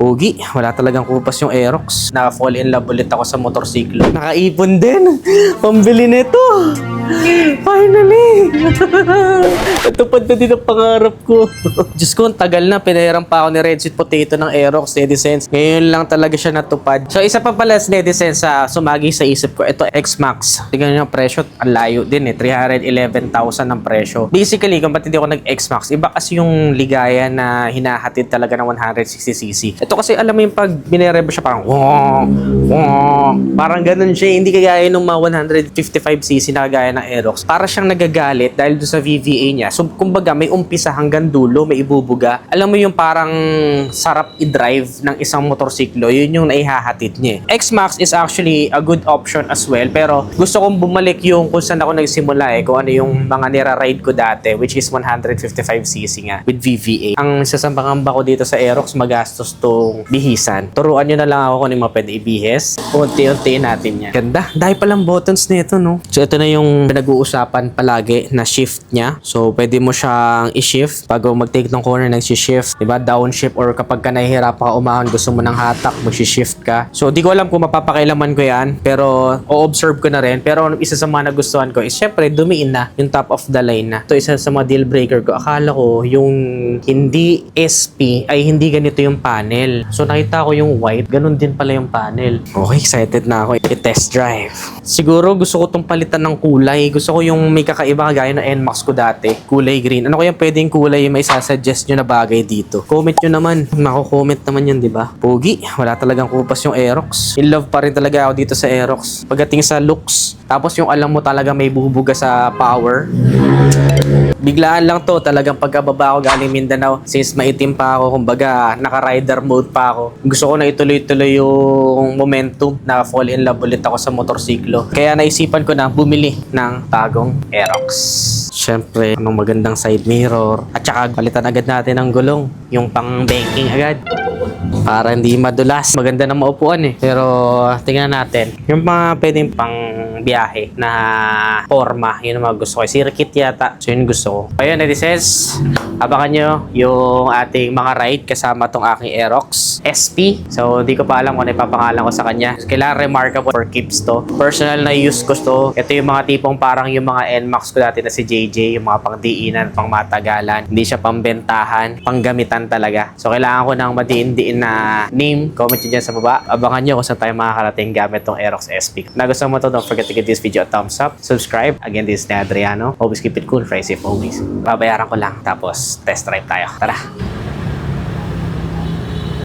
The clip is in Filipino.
Pogi, wala talagang kupas yung Aerox. Naka-fall in love ulit ako sa motorsiklo. Nakaipon din. Pambili nito. Finally! Natupad na din ang pangarap ko. Diyos ko, ang tagal na. Pinahiram pa ako ni Red Sweet Potato ng Aerox, Netizense. Ngayon lang talaga siya natupad. So, isa pa pala sa Netizense sa sumagi sa isip ko. Ito, X-Max. Tingnan nyo yung presyo. Ang layo din eh. 311,000 ang presyo. Basically, kung ba't hindi ako nag-X-Max, iba kasi yung ligaya na hinahatid talaga ng 160cc. Ito kasi, alam mo yung pag binerebo siya, parang parang ganun siya. Hindi kagaya nung mga 155cc na kagaya ng Aerox. Para siyang nagagalit dahil doon sa VVA niya. So, kumbaga, may umpisa hanggang dulo, may ibubuga. Alam mo yung parang sarap i-drive ng isang motorsiklo, yun yung naihahatid niya. X-Max is actually a good option as well, pero gusto kong bumalik yung kung saan ako nagsimula kung ano yung mga nira-ride ko dati, which is 155cc nga, with VVA. Ang sasambangamba ko dito sa Aerox, magastos tong bihisan. Turuan nyo na lang ako kung ano yung mga pwede ibihis. Unti-untiin natin yan. Ganda. Dahil palang buttons nito, no? So, ito na yung pinag-uusapan palagi na shift niya. So, pwede mo siyang i-shift. Pag mag-take ng corner, nag-shift. Diba? Downshift or kapag ka nahihirapan ka umahon, gusto mo ng hatak, mag-shift ka. So, di ko alam kung mapapakailaman ko yan. Pero, o-observe ko na rin. Pero, isa sa mga nagustuhan ko is, syempre, dumiin na yung top of the line na. Ito, isa sa mga deal breaker ko. Akala ko, yung hindi SP ay hindi ganito yung panel. So, nakita ko yung white. Ganun din pala yung panel. Okay, excited na ako i-test drive. Siguro, gusto ko tong palitan ng kulay. Gusto ko yung may kakaiba kagaya ng NMAX ko dati. Kulay green. Ano kaya pwedeng kulay yung may sasuggest nyo na bagay dito? Comment nyo naman. Mako-comment naman yun, di ba? Pogi, wala talagang kupas yung Aerox. In love pa rin talaga ako dito sa Aerox. Pagdating sa looks, tapos yung alam mo talaga may bubuga sa power. Biglaan lang to, talagang pagkababa ko galing Mindanao, since maitim pa ako, kumbaga naka-rider mode pa ako. Gusto ko na ituloy-tuloy yung momentum na fall in love ulit ako sa motorsiklo. Kaya naisipan ko na bumili ng bagong Aerox. Siyempre, anong magandang side mirror. At saka palitan agad natin ang gulong, yung pang banking agad. Para hindi madulas. Maganda na maupuan eh. Pero tingnan natin. Yung mga pwedeng pang biyahe na forma. Yun ang mga gusto ko. Circuit yata. So yun gusto ko. Ayun, netizens. Abangan nyo yung ating mga ride kasama tong aking Aerox SP. So di ko pa alam kung ano ipapangalan ko sa kanya. Kailangan remarkable for keeps to. Personal na use ko to. Ito yung mga tipong parang yung mga NMAX ko dati na si JJ. Yung mga pang diinan, pang matagalan. Hindi siya pambentahan. Panggamitan talaga. So kailangan ko ng madiin-diin na name. Comment nyo dyan sa baba. Abangan nyo kung saan tayo makakarating gamit tong Aerox SP. Nagustuhan mo to, don't forget to give this video a thumbs up. Subscribe. Again, this is Adriano. Always keep it cool, fry safe always. Babayaran ko lang. Tapos, test drive tayo. Tara!